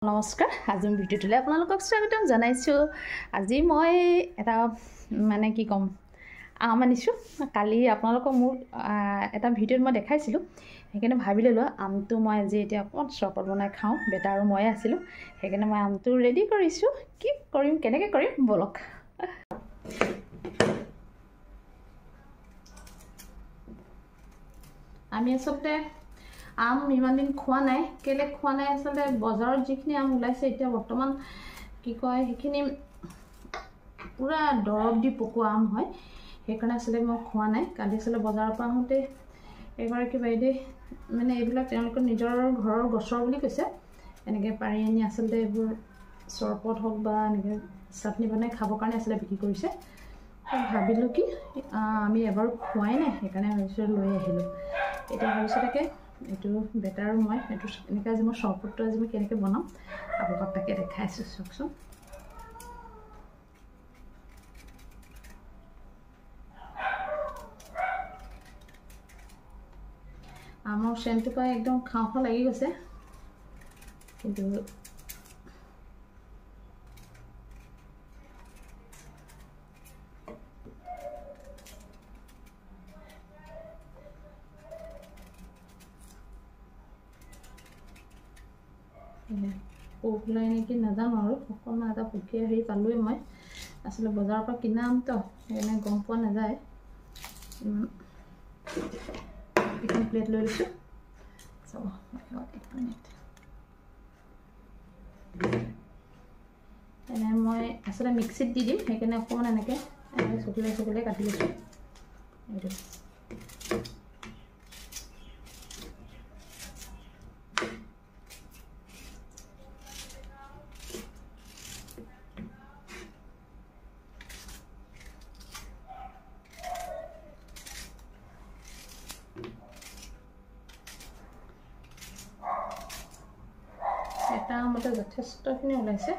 নমস্কাৰ আজি ভিডিঅ'টোলৈ আপোনালোকক স্বাগতম জনাইছোঁ। আজি মই এটা মানে কি ক'ম আম আনিছোঁ। কালি আপোনালোকক মোৰ এটা ভিডিঅ'ত মই দেখাইছিলোঁ, সেইকাৰণে ভাবি ল'লোঁ আমটো মই আজি এতিয়া অকণমান চৰবত বনাই খাওঁ। বেটা আৰু ময়ে আছিলোঁ, সেইকাৰণে মই আমটো ৰেডি কৰিছোঁ। কি কৰিম, কেনেকৈ কৰিম ব'লক। আমি আচলতে আম ইমান দিন খোৱা নাই। কেলে খোৱা নাই, আচলতে বজাৰত যিখিনি আম ওলাইছে এতিয়া বৰ্তমান কি কয় সেইখিনি পুৰা দৰৱ দি পকোৱা আম হয়, সেইকাৰণে আচলতে মই খোৱা নাই। কালি আচলতে বজাৰৰ পৰা আহোঁতে এগৰাকী বাইদেৱে মানে এইবিলাক তেওঁলোকৰ নিজৰ ঘৰৰ গছৰ বুলি কৈছে, এনেকৈ পাৰি আনি আচলতে এইবোৰ চৰবত হওক বা এনেকৈ চাটনি বনাই খাবৰ কাৰণে আচলতে বিক্ৰী কৰিছে। ভাবিলোঁ কি আমি এবাৰো খোৱাই নাই, সেইকাৰণে ভাবিছোঁ লৈ আহিলোঁ। এতিয়া ভাবিছোঁ তাকে এইটো বেটা আৰু মই এইটো এনেকৈ আজি মই চৰবতটো আজি মই কেনেকৈ বনাম আপোনালোকক তাকে দেখাইছোঁ, চাওকচোন। আমৰ চেণ্টটো পাই একদম খাওঁ খাওঁ লাগি গৈছে, কিন্তু পোক ওলাই নেকি নাজানো, আৰু অকণমান এটা পোকীয়া হেৰি পালোঁৱেই মই। আচলতে বজাৰৰ পৰা কিনা আমতো সেইকাৰণে গম পোৱা নাযায়। এখন প্লেট লৈ লৈছোঁ, চাব 1 মিনিট। এনে মই আচলতে মিক্সিত দি দিম, সেইকাৰণে অকণমান এনেকৈ চকুলাই চকুলাই কাটি লৈছোঁ। এইটো এটা আমতে যথেষ্টখিনি ওলাইছে।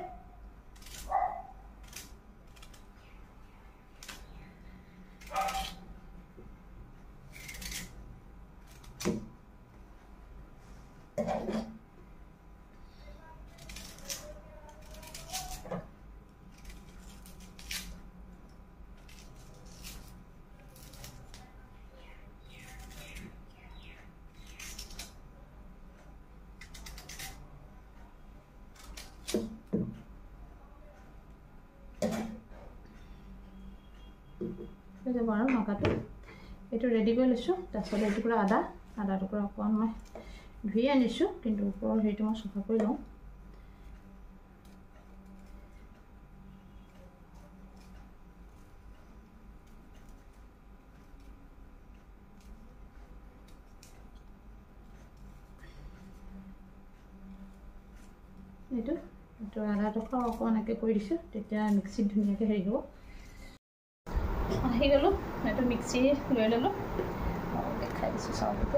হৈ যাব আৰু মাকাটো এইটো ৰেডি কৰি লৈছোঁ। তাৰপিছত এটুকুৰা আদা টুকুৰা অকণমান মই ধুই আনিছোঁ, কিন্তু ওপৰৰ হেৰিটো মই চফা কৰি লওঁ। এইটো আদা টুকুৰা অকণমান এনেকৈ কৰি দিছোঁ, তেতিয়া মিক্সিত ধুনীয়াকৈ হেৰি হ'ব। আহি গ'লোঁ, এইটো মিক্সি লৈ ল'লোঁ, দেখাই দিছোঁ চাউলটো।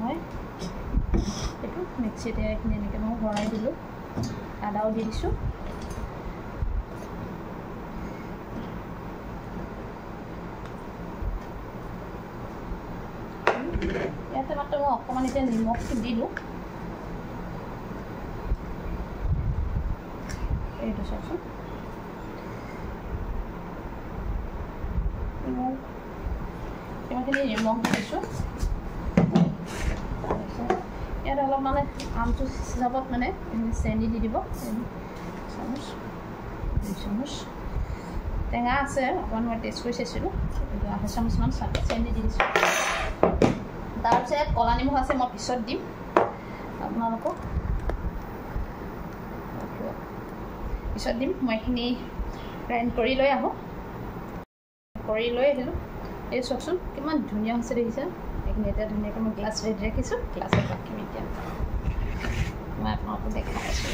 মই এইটো মিক্সিতে এইখিনি এনেকৈ মই ভৰাই দিলোঁ, আদাও দি দিছোঁ। ইয়াতে মাত্ৰ মই অকণমান এতিয়া নিমখটো দিলোঁ। এইটো চাওকচোন, ইমানখিনি নিমখ দিছোঁ। তাৰপিছত ইয়াত অলপ মানে আমটো হিচাপত মানে চেনি দি দিব, চামুচ 2 চামুচ। টেঙা আছে অকণমান, মই টেষ্ট কৰি চাইছিলোঁ, 2 চামুচমান চেনি দি দিছোঁ। তাৰপিছত ইয়াত ক'লা নিমখ আছে, মই পিছত দিম আপোনালোকক, পিছত দিম। মই এইখিনি গ্ৰাইণ্ড কৰি লৈ আহোঁ, কৰি লৈ আহিলোঁ। এই চাওকচোন কিমান ধুনীয়া হৈছে দেখিছে। এইখিনি এতিয়া ধুনীয়াকৈ মই গ্লাছ ৰেডি ৰাখিছোঁ, গ্লাছত ৰাখিম। এতিয়া মই আপোনালোকক দেখাই আছোঁ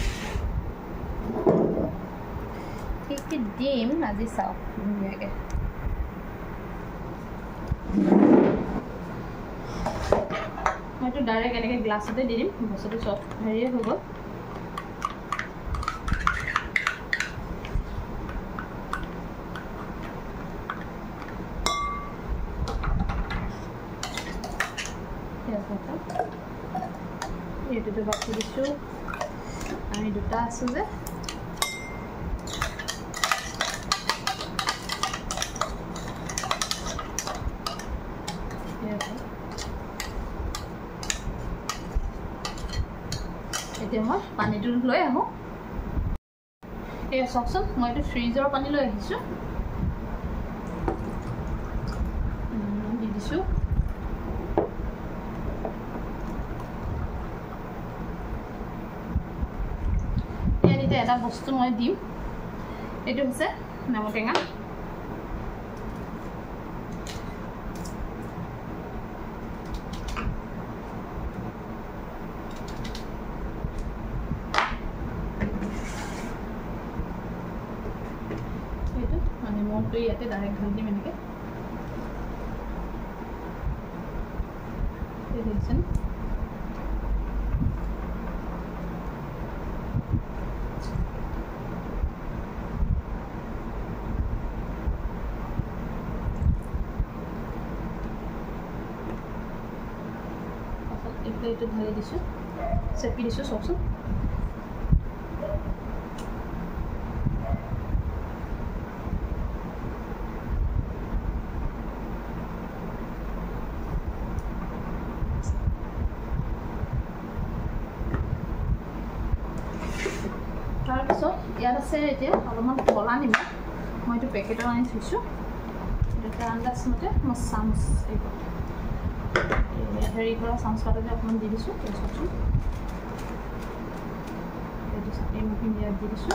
কি কি দিম আজি, চাওক ধুনীয়াকৈ। মইতো ডাইৰেক্ট এনেকৈ গ্লাছতে দি দিম, বস্তুটো চব হেৰিয়ে হৈ গ'ল। এইটোতো বাকি দিছোঁ আমি দুটা আছোঁ যে এতিয়া মই পানীটো লৈ আহোঁ এই চাওকচোন মই এইটো ফ্ৰিজৰ পানী লৈ আহিছোঁ দি দিছোঁ এতিয়া এটা বস্তু মই দিম এইটো হৈছে নেমু টেঙা तो ये डायरेक्ट ढाल दी मैंने के देखिए एक ढाली दिसो सेपी दिसो सबसन ইয়াত আছে এতিয়া অলপমান কলা নিমখ মই এইটো পেকেটত আনি থৈছোঁ এটা আন্দাজ মতে মই চামচ হেৰি কৰা চামচ পাততে অকণমান দি দিছোঁ চাওকচোন এইটো চাটনিখিনি ইয়াত দি দিছোঁ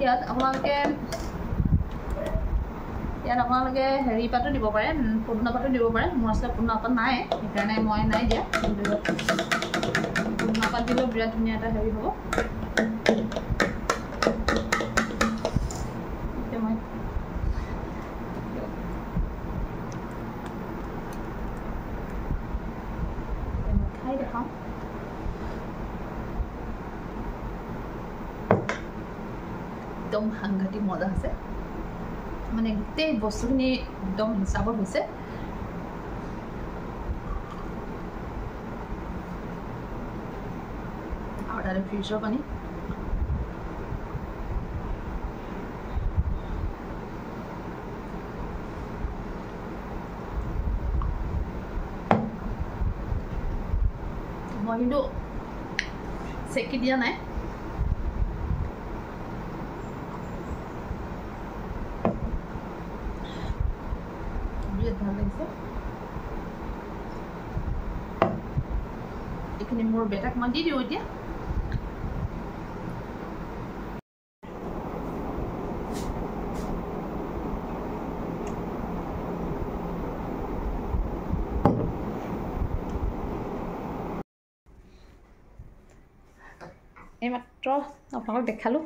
ইয়াত আপোনালোকে হেৰি পাতো দিব পাৰে পুদিনা পাতো দিব পাৰে মোৰ আছে পুদিনা পাত নাই সেইকাৰণে মই নাই দিয়া কিন্তু পুদিনা পাত দিলেও বিৰাট ধুনীয়া এটা হেৰি হ'ব খাই দেখাওঁ একদম সাংঘাতিক মজা আছে মানে গোটেই বস্তুখিনি একদম হিচাপত হৈছে আৰু তাৰে ফ্ৰিজৰ পানী মই কিন্তু চেকি দিয়া নাই ভাল লাগিছে এইখিনি মোৰ বেটাক মই দি দিওঁ এতিয়া এইমাত্ৰ আপোনালোকক দেখালোঁ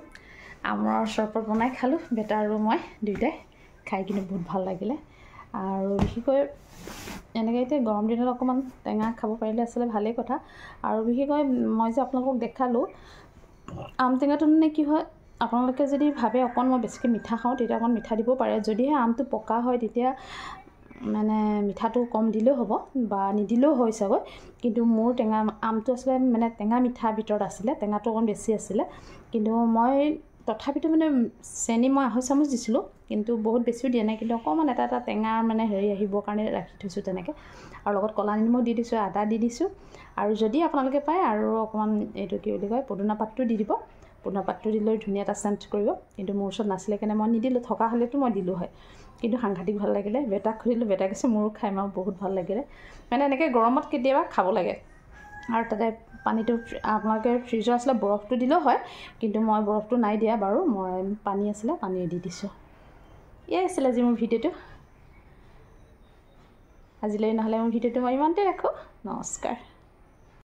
আমৰ চৰবত বনাই খালোঁ বেটা আৰু মই দুয়োটাই খাই কিনে বহুত ভাল লাগিলে আৰু বিশেষকৈ এনেকৈ এতিয়া গৰম দিনত অকণমান টেঙা খাব পাৰিলে আচলতে ভালেই কথা আৰু বিশেষকৈ মই যে আপোনালোকক দেখালোঁ আম টেঙাটো মানে কি হয় আপোনালোকে যদি ভাবে অকণ মই বেছিকৈ মিঠা খাওঁ তেতিয়া অকণ মিঠা দিব পাৰে যদিহে আমটো পকা হয় তেতিয়া মানে মিঠাটো কম দিলেও হ'ব বা নিদিলেও হয় চাগৈ কিন্তু মোৰ টেঙা আমটো আচলতে মানে টেঙা মিঠা ভিতৰত আছিলে টেঙাটো অকণ বেছি আছিলে কিন্তু মই তথাপিতো মানে চেনি মই 2 চামুচ দিছিলোঁ কিন্তু বহুত বেছিও দিয়া নাই কিন্তু অকণমান এটা টেঙা মানে হেৰি আহিবৰ কাৰণে ৰাখি থৈছোঁ তেনেকৈ আৰু লগত কলা নিমখ দি দিছোঁ আদা দি দিছোঁ আৰু যদি আপোনালোকে পায় আৰু অকণমান এইটো কি বুলি কয় পুদিনা পাতটো দি দিব পুদিনা পাতটো দিলেও ধুনীয়া এটা চেণ্ট কৰিব কিন্তু মোৰ ওচৰত নাছিলে কাৰণে মই নিদিলোঁ থকা হ'লেতো মই দিলোঁ হয় কিন্তু সাংঘাতিক ভাল লাগিলে বেটাক খুজিলোঁ বেটা কৈছে মোৰো খাই মই বহুত ভাল লাগিলে মানে এনেকৈ গৰমত কেতিয়াবা খাব লাগে আৰু তাতে পানীটো আপোনালোকে ফ্ৰিজৰ আছিলে বৰফটো দিলেও হয় কিন্তু মই বৰফটো নাই দিয়া বাৰু মই পানী আছিলে পানী দি দিছোঁ এয়াই আছিলে আজি মোৰ ভিডিঅ'টো আজিলৈ নহ'লে মোৰ ভিডিঅ'টো মই ইমানতে ৰাখোঁ নমস্কাৰ